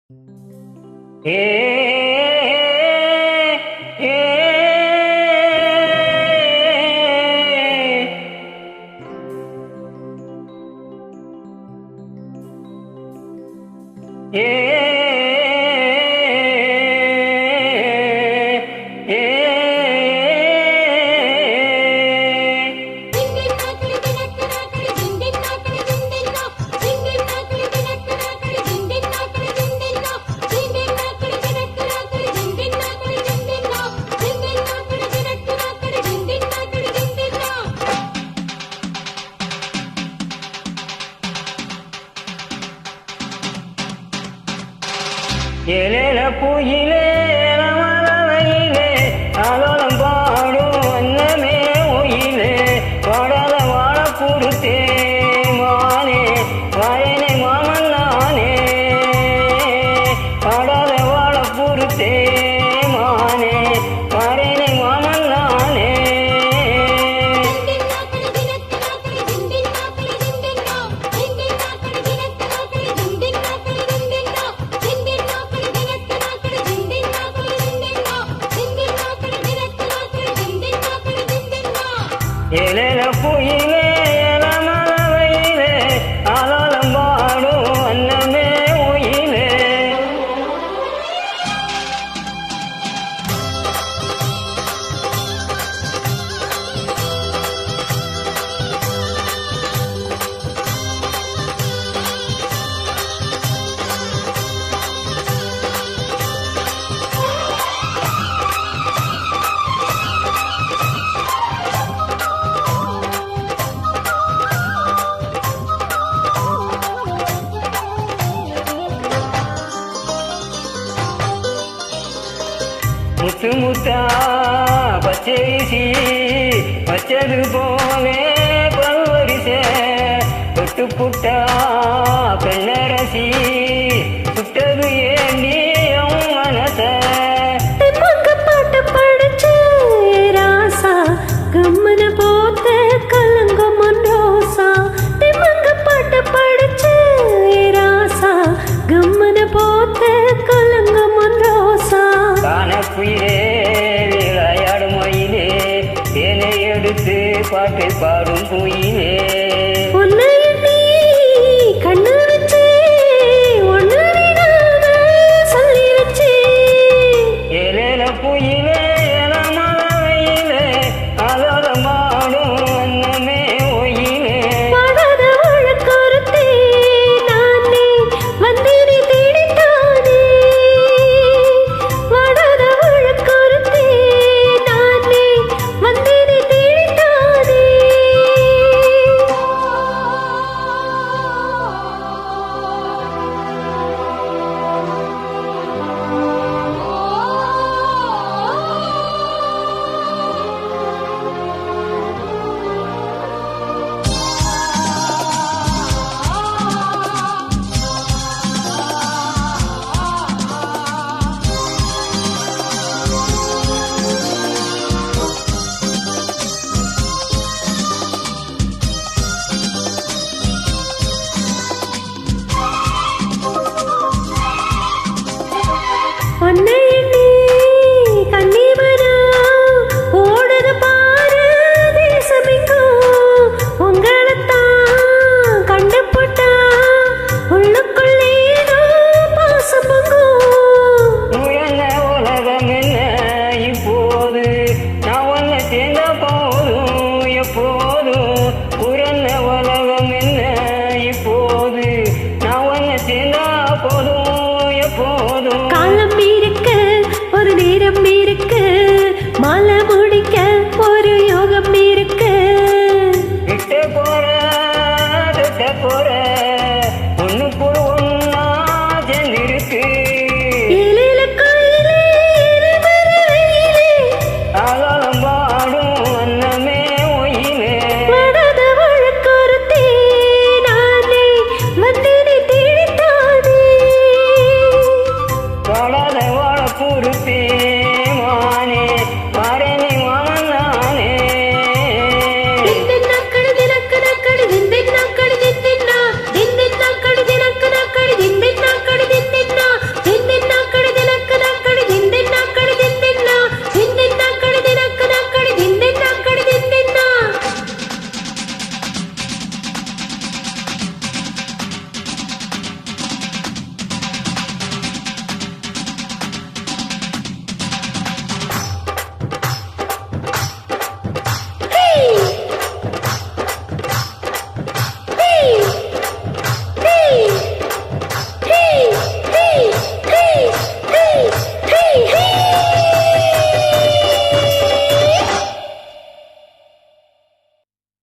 ஏ ஏ ஏலேல குயிலே மரவையிலே ஆலோலம் பாடும் வண்ணமே ஒயிலே பாடாத வாழ கொடுத்தே மானே வாயனை மாமன் நானே பாடாத வாழ கொடுத்தே மானே வாயனை மாமன் நானே ஏலேல குயிலே மரவையிலே ஆலோலம் பாடும் வண்ணமே ஒயிலே முத்து முத்தா பச்சரிசி பச்சது போலே பல்வரிசை தொட்டு புட்டா பெண்ணரசி சுட்டது ஏண்டி மனச பாட்டு படிச்சு ராசா கம்மன போத்த கலங்கம் ரோசா திமங்க பாட்டு படிச்சு ராசா கம்மன போத்த கலங்கம் ரோசா காணக்குயிலே விளையாடும் மயிலே தேனை எடுத்து பாட்டு பாடும் குயிலே